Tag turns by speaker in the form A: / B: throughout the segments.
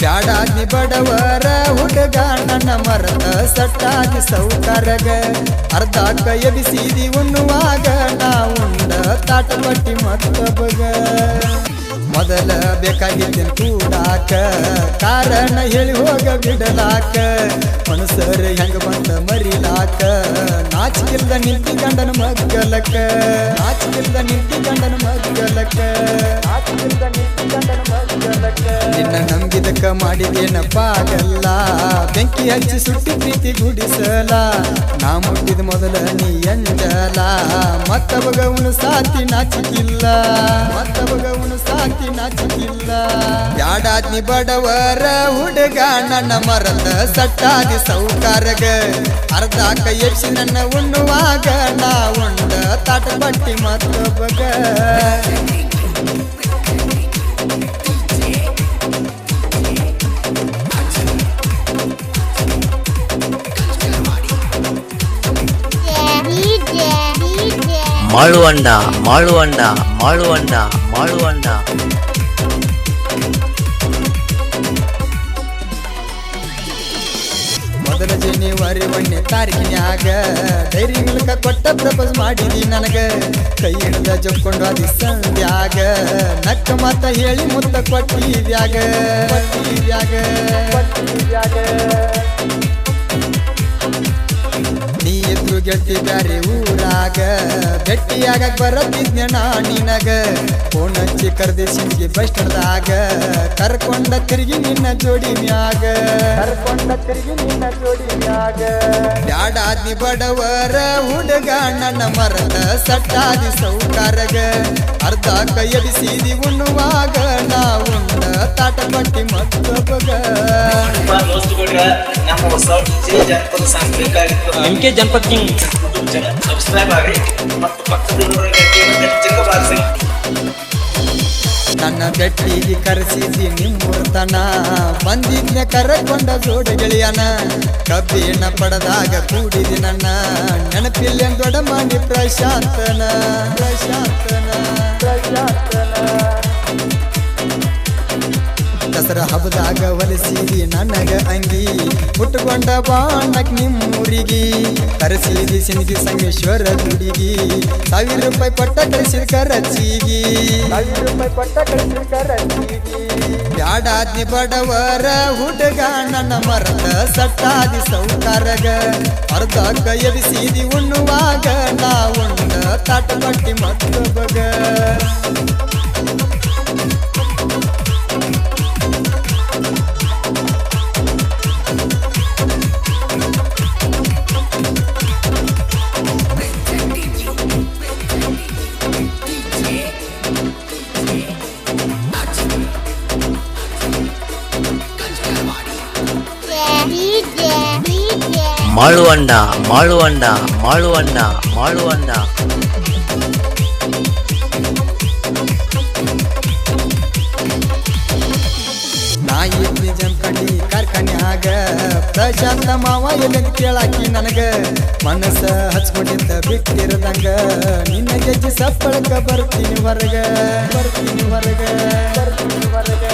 A: ಬ್ಯಾಡಾದಿ ಬಡವರ ಹುಡುಗ ನನ್ನ ಮರದ ಸಟ್ಟಾದಿ ಸೌಕರಗ ಅರ್ಧಕ್ಕ ಎಬಿಸಿದಿ ಉಣ್ಣುವಾಗ ನಾ ಉಂಡ ತಾಟ ಪಟ್ಟಿ ಮತ್ತೊಬ್ಬಗ ಮೊದಲ ಬೇಕಾಗಿದ್ದೇನೆ ಕೂಡಾಕ ಕಾರಣ ಹೇಳಿ ಹೋಗ ಬಿಡಲಾಕ ಮನಸರ ಹೆಂಗ ಬಂದ ಮರಿಲಾಕ ನಾಚಿಕಿಲ್ದ ನಿಂತಿ ಗಂಡನ ಮಗ್ಗಲಕ್ಕ ನಾಚಿಕಿಲ್ದ ನಿಂತಿ ಗಂಡನ ಮಗ್ಗಲಕ್ಕ ನಾಚಿಕಿಲ್ದ ನಿಂತಿ ಗಂಡನ ಮಗ್ಗಲಕ್ಕ ನಿನ್ನ ನಂಬಿದಕ್ಕ ಮಾಡಿದೇನಪ್ಪಾಗಲ್ಲ ಬೆಂಕಿ ಹಚ್ಚಿ ಸುಟ್ಟಿ ಪ್ರೀತಿ ಗುಡಿಸಲ ನಾ ಮುಟ್ಟಿದ ಮೊದಲ ನೀ ಎಂಜಲ ಮತ್ತವಗ ಉನು ಸಾತಿ ನಾಚಿಕಿಲ್ಲ ಮತ್ತವಗ ಉನು ಸಾತಿ ನಾಚಿಕಿಲ್ಲ ಬ್ಯಾಡಾದ್ನಿ ಬಡವರ ಹುಡುಗ ನನ್ನ ಮರದ ಸಟ್ಟಾದಿ ಸೌಕಾರಗ ಅರ್ಧಕ್ಕ ಎಬ್ಸಿ ನನ್ನ ಉಣ್ಣುವಾಗ ನಾ ಉಂಡ ತಾಟ ಬಟ್ಟಿ ಮತ್ತೊಬ್ಬಗ
B: ಮಾಳುವಂಡ ಮಾಳುವಂಡ ಮಾಳುವಂಡ ಮಾಳುವಂಡ
A: ಮೊದಲ ಜನವರಿ 1ನೇ ತಾರೀಕಿನ್ಯಾಗ ಡೈರಿ ಮಿಲ್ಕ ಕೊಟ್ಟ ಪ್ರಪೋಸ್ ಮಾಡಿದಿ ನನಗ ಕೈ ಹಿಡ್ದ ಜೊಕ್ಕೊಂಡು ಅದಿ ಸಂಧ್ಯಾಗ ನಕ್ಕ ಮತ್ತ ಹೇಳಿ ಮುತ್ತ ಕೊಟ್ಟಿದ್ಯಾಗ ಕೊಟ್ಟಿದ್ಯಾಗ ಕೊಟ್ಟಿದ್ಯಾಗ ನೀ ಎದ್ರು ಗೆಟ್ಟಿ ಬ್ಯಾರೆ ಊರಾಗ ಗಟ್ಟಿಯಾಗ ಬರತ್ತಿದ್ನೆ ನಾ ನಿನಗ ಫೋನ್ ಹಚ್ಚಿ ಕರ್ದಿ ಸಿಂಗಿ ಬಸ್ ಸ್ಟ್ಯಾಂಡ್ದಾಗ ಕರ್ಕೊಂಡ ತಿರುಗಿ ನಿನ್ನ ಜೋಡಿ ಮ್ಯಾಗ ಕರ್ಕೊಂಡ ತಿರುಗಿ ನಿನ್ನ ಜೋಡಿ ಮ್ಯಾಗ ಬ್ಯಾಡಾದಿ ಬಡವರ ಹುಡುಗ ನನ್ನ ಮರದ ಸಟ್ಟಾದಿ ಸೌಕಾರಗ ಅರ್ಧಕ್ಕ ಎಬಿಸಿದಿ ಉಣ್ಣುವಾಗ ನಾ ಉಂಡ ತಾಟ ಪಟ್ಟಿ ಮತ್ತೊಬ್ಬಗ
B: MK ಜನಪದ ಕಿಂಗ್
C: ಸಬ್ಸ್ಕ್ರೈಬ್ ಆಗಿ ಮತ್ತು ಪಕ್ಕದಲ್ಲಿರುವ
A: ನನ್ನ ಬೆಟ್ಟಿಗೆ ಕರೆಸಿದಿ ನಿಮ್ಮೂರ್ತನ ಬಂದಿದ್ನೆ ಕರಕೊಂಡ ಜೋಡ ಗೆಳೆಯನ ಕಬ್ಬಿನ ಪಡದಾಗ ಕೂಡಿದಿ ನನ್ನ ನೆನಪಿಲ್ಲ ದೊಡ್ಡ ಮನಿ ಪ್ರಶಾಂತನ ಪ್ರಶಾಂತನ ಪ್ರಶಾಂತನ ದಸರಾ ಹಬ್ಬದಾಗ ಹೊಲಿಸಿದಿ ನನಗ ಅಂಗಿ ಉಟ್ಕೊಂಡ ಬಾಣಕ್ ನಿಮ್ಮೂರಿಗಿ ಕರೆಸಿದಿ ಸಿಂಗಿ ಸಂಗೇಶ್ವರ ಗುಡಿಗಿ 1000 ರೂಪಾಯಿ ಪಟ್ಟ ಕಳಿಸಿದ ಕರಚಿಗಿ 1000 ರೂಪಾಯಿ ಪಟ್ಟ ಕಳಿಸಿದ ಕರಚಿಗಿ ಬ್ಯಾಡಾದಿ ಬಡವರ ಹುಡುಗ ನನ್ನ ಮರದ ಸಟ್ಟಾದಿ ಸೌಕಾರಗ ಅರ್ಧಕ್ಕ ಎಬಿಸಿದಿ ಉಣ್ಣುವಾಗ ನಾ ಉಂಡ ತಾಟ ಪಟ್ಟಿ ಮತ್ತೊಬ್ಬಗ
B: ಮಾಳುವಂಡ ಮಾಳುವಂಡ ಮಾಳುವಂಡ ಮಾಳುವಂಡ
A: ನಾಯಿ ಜಂಪಡಿ ಕಾರ್ಖಾನ್ಯಾಗ ಪ್ರಶಾಂತ ಮಾವ ಎಲ್ಲಿ ಕೇಳಾಕಿ ನನಗ ಮನಸ್ಸ ಹಚ್ಕೊಂಡಿದ್ದ ಬಿಟ್ಟಿರದಂಗ ನಿನ್ನ ಗೆಜ್ಜೆ ಸಪ್ಪಳಕ ಬರ್ತೀನಿ ಹೊರಗ ಬರ್ತೀನಿ ಹೊರಗ ಬರ್ತೀನಿ ಹೊರಗ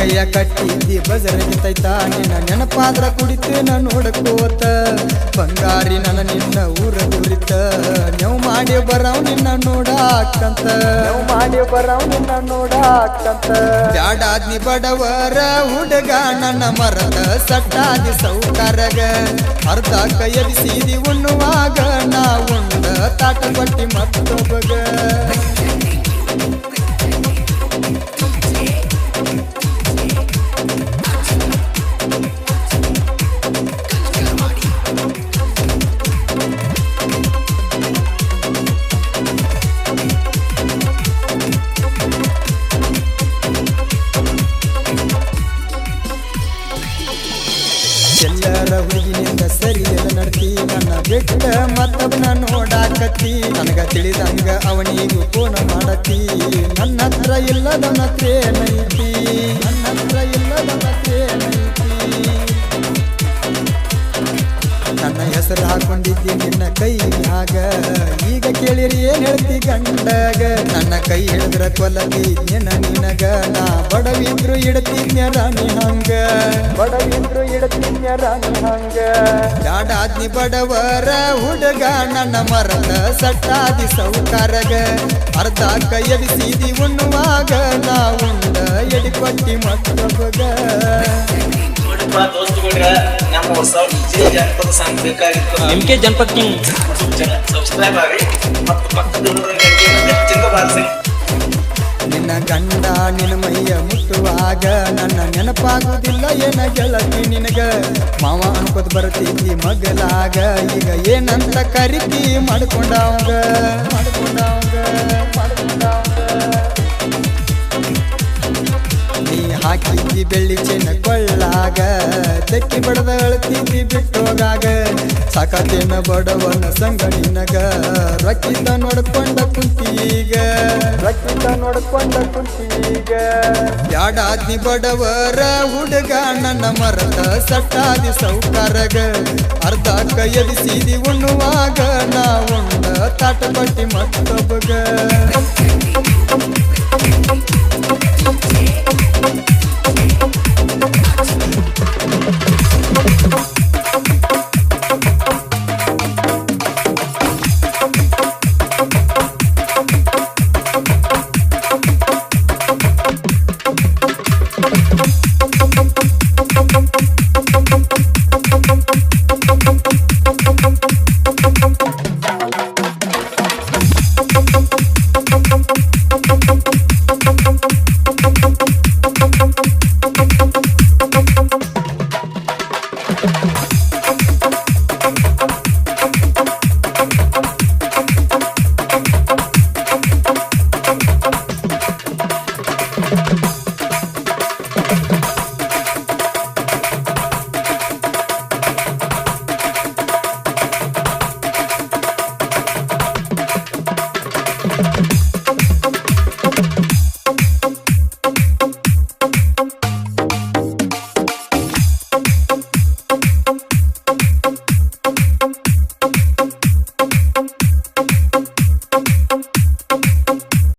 A: ಕೈಯ ಕಟ್ಟಿದ್ದಿ ಬಜರಗಿತೈತ ನಿನ್ನ ನೆನಪಾದ್ರ ಕುಡಿತೇನ ನೋಡಕೋತ ಬಂಗಾರಿ ನನ್ನ ನಿನ್ನ ಊರ ಗುರಿತ ನೀವು ಮಾಡಿ ಬರವ್ ನಿನ್ನ ನೋಡಾಕಂತ ನೀವು ಮಾಡಿ ಬರವ್ ನಿನ್ನ ನೋಡಾಕಂತ ಬ್ಯಾಡಾದ್ನಿ ಬಡವರ ಹುಡುಗ ನನ್ನ ಮರದ ಸಟ್ಟಾದಿ ಸೌಕಾರಗ ಅರ್ಧಕ್ಕ ಎಬಿಸಿದಿ ಉಣ್ಣುವಾಗ ನಾ ಉಂಡ ತಾಟ ಪಟ್ಟಿ ಮತ್ತೊಬ್ಬಗ ಎಲ್ಲರ ಹುಡುಗಿನಿಂದ ಸರಿ ಎಲ್ಲ ನಡ್ತಿ ನನ್ನ ಬಿಟ್ಟ ಮತ್ತವನ ನೋಡಾಕತ್ತಿ ನನಗ ತಿಳಿದಂಗ ಅವನಿಗೂ ಫೋನ್ ಮಾಡತಿ ನನ್ನ ಹತ್ರ ಇಲ್ಲದವನ ತ್ರೇನೈತಿ ನನ್ನ ಹತ್ರ ಇಲ್ಲದವನ ತ್ರೇನೈತಿ ನನ್ನ ಹೆಸರು ಹಾಕೋ ಮಾಡ್ಕೊಂಡಿದ್ದಿ ನಿನ್ನ ಕೈಯಾಗ ಈಗ ಕೇಳಿರಿ ಏನ್ ಹೇಳ್ತಿ ಗಂಡಗ ನನ್ನ ಕೈ ಹಿಡಿದ್ರ ಕೊಲ್ಲತಿದ್ನ ನಿನಗ ನಾ ಬಡವಿದ್ರು ಇಡತಿದ್ನ ರಾಣಿ ಹಂಗ ಬಡವಿದ್ರು ಇಡತಿದ್ನ ರಾಣಿ ಹಂಗ ಯಾಡಾದ್ನಿ ಬಡವರ ಹುಡುಗ ನನ್ನ ಮರದ ಸಟ್ಟಾದಿ ಸೌಕಾರಗ ಅರ್ಧ ಕೈ ಎಬಿಸಿದಿ ಉಣ್ಣುವಾಗ ನಾ ಉಂಡ ಎಡಿ ಕೊಟ್ಟಿ ಮತ್ತೊಬ್ಬಗ
C: ನೋಡಪ್ಪ ದೋಸ್ತುಗಳ್ರ ನಮ್ಮ ಹೊಸ DJ ಜನಪದ ಸಾಂಗ್ ಬೇಕಾಗಿತ್ತು
B: MK ಜನಪದ ಕಿಂಗ್
C: ಸಬ್ಸ್ಕ್ರೈಬ್ ಆಗಿ ಮತ್ತು ಪಕ್ಕದಲ್ಲಿರೋ ಗಂಟೆಯನ್ನು ಹೆಚ್ಚಿಂದ ಬಾರಿಸಿ
A: ನಿನ್ನ ಗಂಡ ನಿನ್ನ ಮೈಯ ಮುಟ್ಟುವಾಗ ನನ್ನ ನೆನಪಾಗುವುದಿಲ್ಲ ಏನ ಗೆಳತಿ ನಿನಗ ಮಾವ ಅನ್ಕೋತ ಬರ್ತಿದ್ದಿ ಮಗಲಾಗ ಈಗ ಏನಂತ ಕರಿತಿ ಮಾಡ್ಕೊಂಡವಂಗ ನೀ ಹಾಕಿದ್ದಿ ಬೆಳ್ಳಿ ಚೆನ್ನ ಕೊಳ್ಳಾಗ ತೆಕ್ಕಿ ಬಡದ ಅಳ್ತಿದ್ದಿ ಬಿಟ್ಟೋಗಾಗ ಸಾಕತೇನ ಬಡವನ ಸಂಗ ನಿನಗ ರಕ್ಕಿತ ನೋಡ್ಕೊಂಡ ಕುಂತೀಗ ಯಾಡಾದ್ನಿ ಬಡವರ ಹುಡುಗ ನನ್ನ ಮರದ ಸಟ್ಟಾದಿ ಸೌಕಾರಗ ಅರ್ಧ ಕೈಯದಿಸಿದಿ ಉಣ್ಣುವಾಗ ನಾ ಉಂಡ ತಾಟ ಬಟ್ಟಿ ಮತ್ತೊಬ್ಬಗ